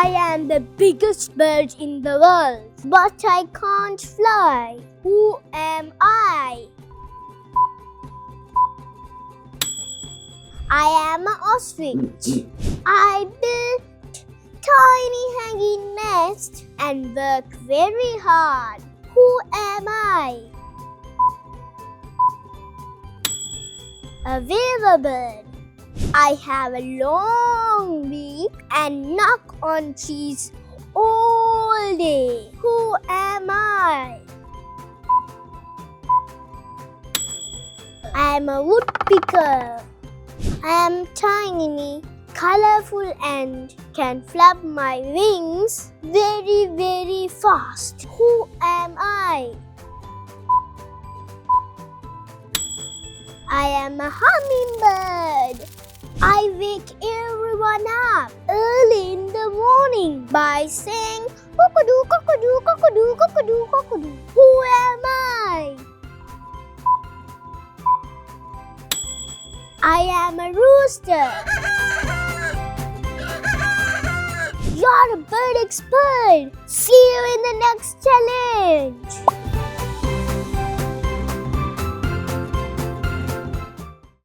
I am the biggest bird in the world, but I can't fly. Who am I? I am an ostrich. I built tiny hanging nest and work very hard. Who am I? A weaver bird. I have a long beak and knock on trees all day. Who am I? I am a woodpecker. I am tiny, colorful, and can flap my wings very, very fast. Who am I? I am a hummingbird. I wake everyone up early in the morning by saying cock-a-doo, cock-a-doo, cock-a-doo, cock-a-doo, cock-a-doo. Who am I? I am a rooster. You're a bird expert. See you in the next